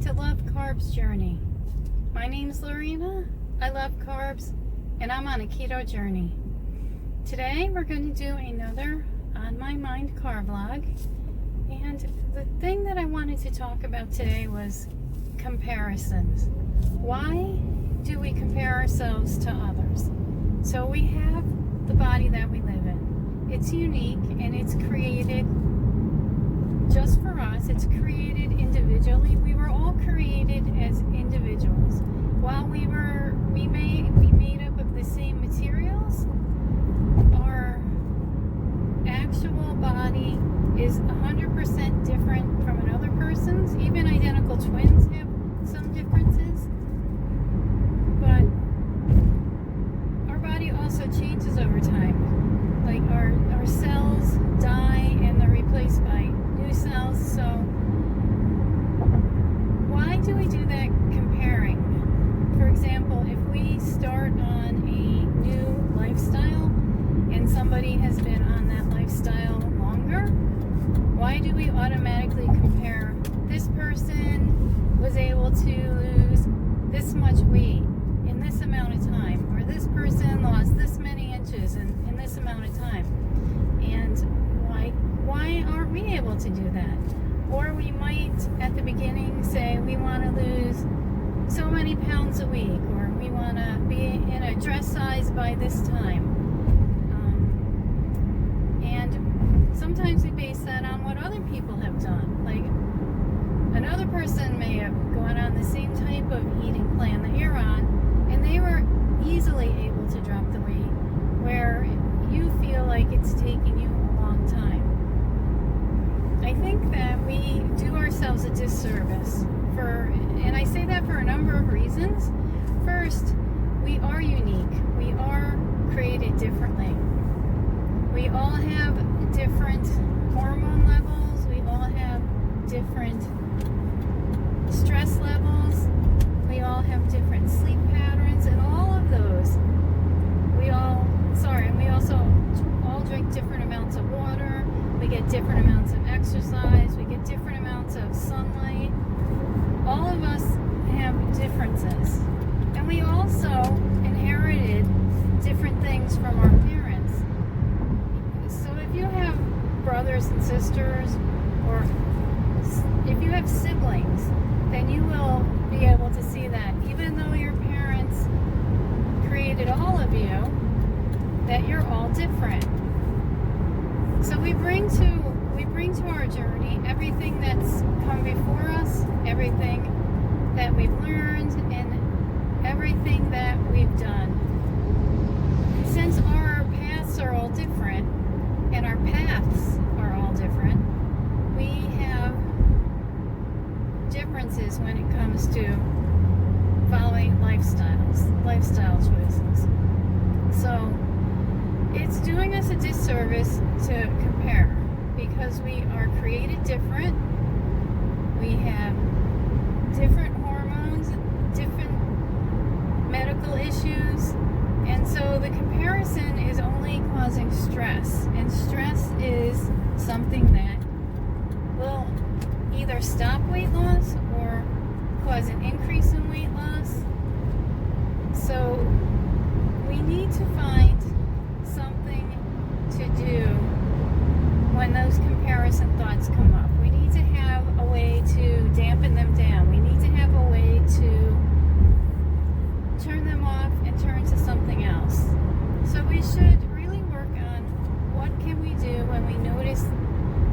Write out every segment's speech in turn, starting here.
to Love Carbs Journey. My name's Lorena. I love carbs and I'm on a keto journey. Today we're going to do another On My Mind CarVlog. And the thing that I wanted to talk about today was comparisons. Why do we compare ourselves to others? So we have the body that we live in. It's unique and it's created just for us. It's created individually. We were all created as individuals. While we made up of the same materials, our actual body is 100% different from another person's. Even identical twins have some differences. But our body also changes over time. Like our cells die and they're replaced by new cells. So why do we do that comparing? For example, if we start on a new lifestyle and somebody has been on that lifestyle longer, why do we automatically compare? This person was able to lose this much weight in this amount of time, or this person lost this many inches in this amount of time. And why aren't we able to do that? Or we might at the beginning say we want to lose so many pounds a week, or we want to be in a dress size by this time. And sometimes we base that on what other people have done. Like another person may have gone on the same type of eating plan that you're on, and they were easily able to drop the weight, where you feel like it's taking you a long time. I think that we do ourselves a disservice and I say that for a number of reasons. First, we are unique. We are created differently. We all have different hormone levels. We all have different stress levels. We all have different sleep patterns, and all of those. We also all drink different amounts of water. We get different amounts of exercise. We get different amounts of sunlight. All of us have differences. And we also inherited different things from our parents. So if you have brothers and sisters, or if you have siblings, then you will be able to see that even though your parents created all of you, that you're all different. So we bring to our journey everything that's come before us, everything that we've learned, and everything that we've done. Since our paths are all different, and our paths are all different, we have differences when it comes to following lifestyle choices. So it's doing us a disservice to compare, because we are created different. We have different hormones, different medical issues, and so the comparison is only causing stress. And stress is something that will either stop weight loss or cause an increase in weight loss. So we need to find something to do when those comparison thoughts come up. We need to have a way to dampen them down. We need to have a way to turn them off and turn to something else. So we should really work on what can we do when we notice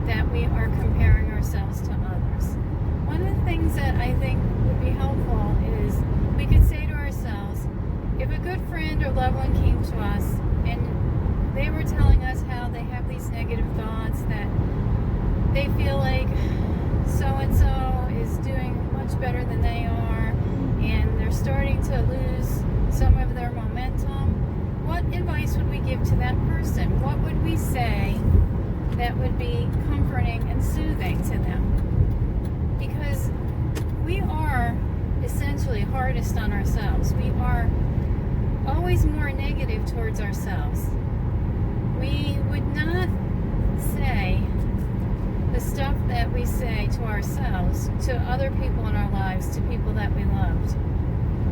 that we are comparing ourselves to others. One of the things that I think would be helpful is we could say to ourselves, if a good friend or loved one came to us and they were telling us how they have these negative thoughts, that they feel like so-and-so is doing much better than they are, and they're starting to lose some of their momentum, what advice would we give to that person? What would we say that would be comforting and soothing to them? Because we are essentially hardest on ourselves. We are always more negative towards ourselves. We would not say the stuff that that we say to ourselves, to other people in our lives, to people that we loved.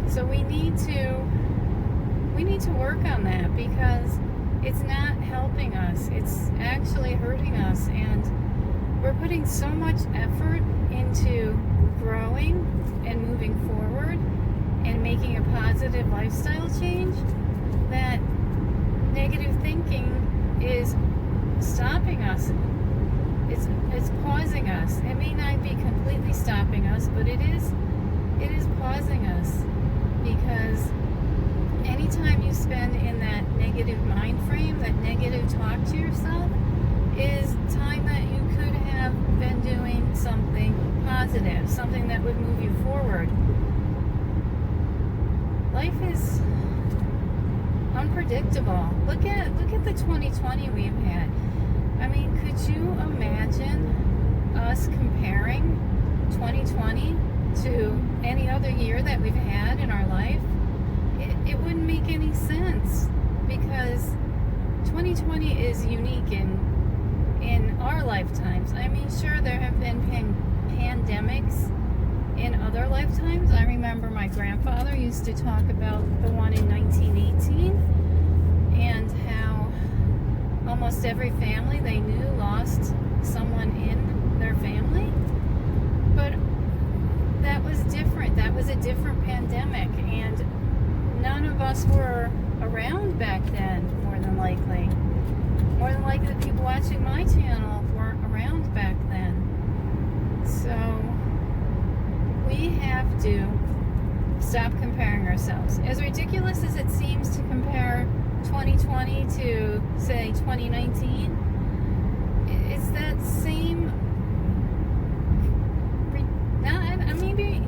So we need to work on that, because it's not helping us. It's actually hurting us, and we're putting so much effort into growing and moving forward and making a positive lifestyle change that negative thinking is stopping us. It's pausing us. It may not be completely stopping us, but it is pausing us, because anytime you spend in that negative mind frame, that negative talk to yourself, is time that you could have been doing something positive, something that would move you forward. Life is unpredictable. Look at the 2020 we've had. I mean, could you imagine us comparing 2020 to any other year that we've had in our life? It wouldn't make any sense, because 2020 is unique in our lifetimes. I mean, sure, there have been pandemics in other lifetimes. I remember my grandfather used to talk about the one in 1918, and how almost every family they knew lost someone in their family. But that was different. That was a different pandemic, and none of us were around back then, more than likely. More than likely, the people watching my channel weren't around back then. So we have to stop comparing ourselves. As ridiculous as it seems to compare 2020 to, say, 2019, it's that same,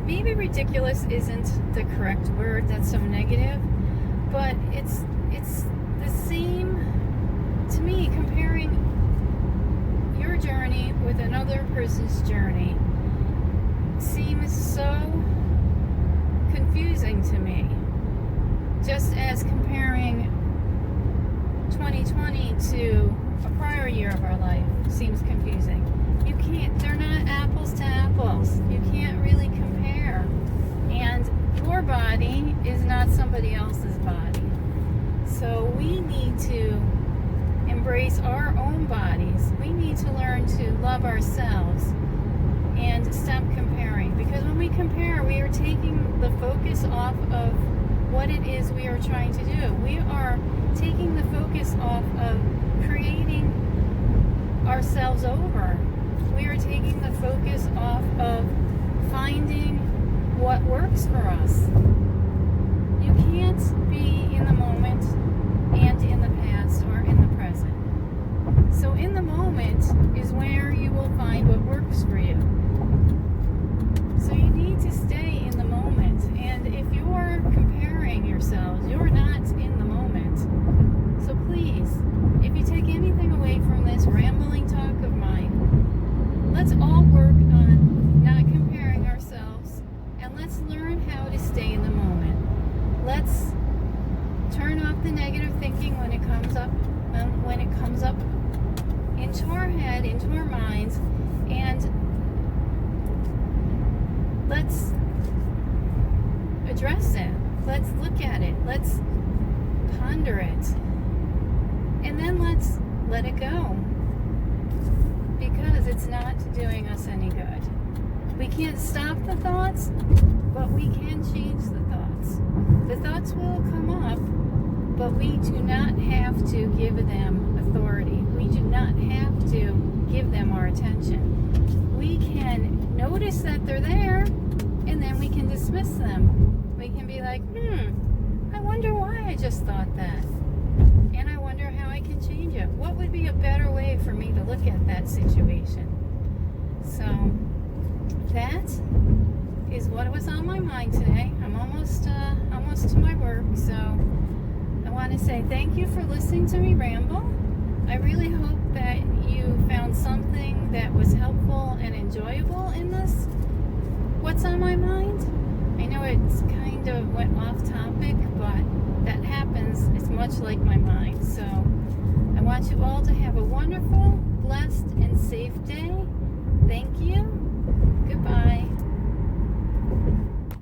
maybe ridiculous isn't the correct word, that's so negative, but it's the same to me. Comparing your journey with another person's journey seems so confusing to me, just as comparing 2020 to a prior year of our life seems confusing. You can't, they're not apples to apples. You can't really compare. And your body is not somebody else's body. So we need to embrace our own bodies. We need to learn to love ourselves and stop comparing. Because when we compare, we are taking the focus off of what it is we are trying to do. We are taking the focus off of creating ourselves over. We are taking the focus off of finding what works for us. You can't be in the moment and in the past or in the present. So in the moment is where you will find what works for you. So you need to stay in the moment. And if you're comparing yourselves, you're not in the moment. So please, if you take anything away from this rambling talk of mine, let's all work on not comparing ourselves, and let's learn how to stay in the moment. Let's turn off the negative thinking when it comes up into our head, into our minds, and let's address it. Let's look at it. Let's ponder it. And then let's let it go. Because it's not doing us any good. We can't stop the thoughts, but we can change the thoughts. The thoughts will come up, but we do not have to give them authority. We do not have to give them our attention. We can notice that they're there, and then we can dismiss them. We can be like, I wonder why I just thought that. And I wonder how I can change it. What would be a better way for me to look at that situation? So that is what was on my mind today. I'm almost to my work, so I want to say thank you for listening to me ramble. I really hope that you found something that was helpful and enjoyable in this What's on My Mind. I know it's kind of went off topic, but that happens. It's much like my mind. So I want you all to have a wonderful, blessed, and safe day. Thank you. Goodbye.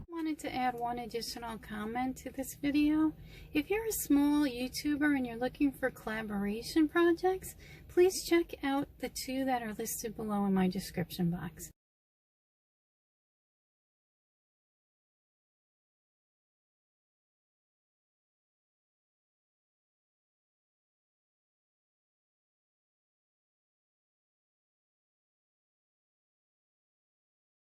Wanted to add one additional comment to this video. If you're a small YouTuber and you're looking for collaboration projects, please check out the 2 that are listed below in my description box.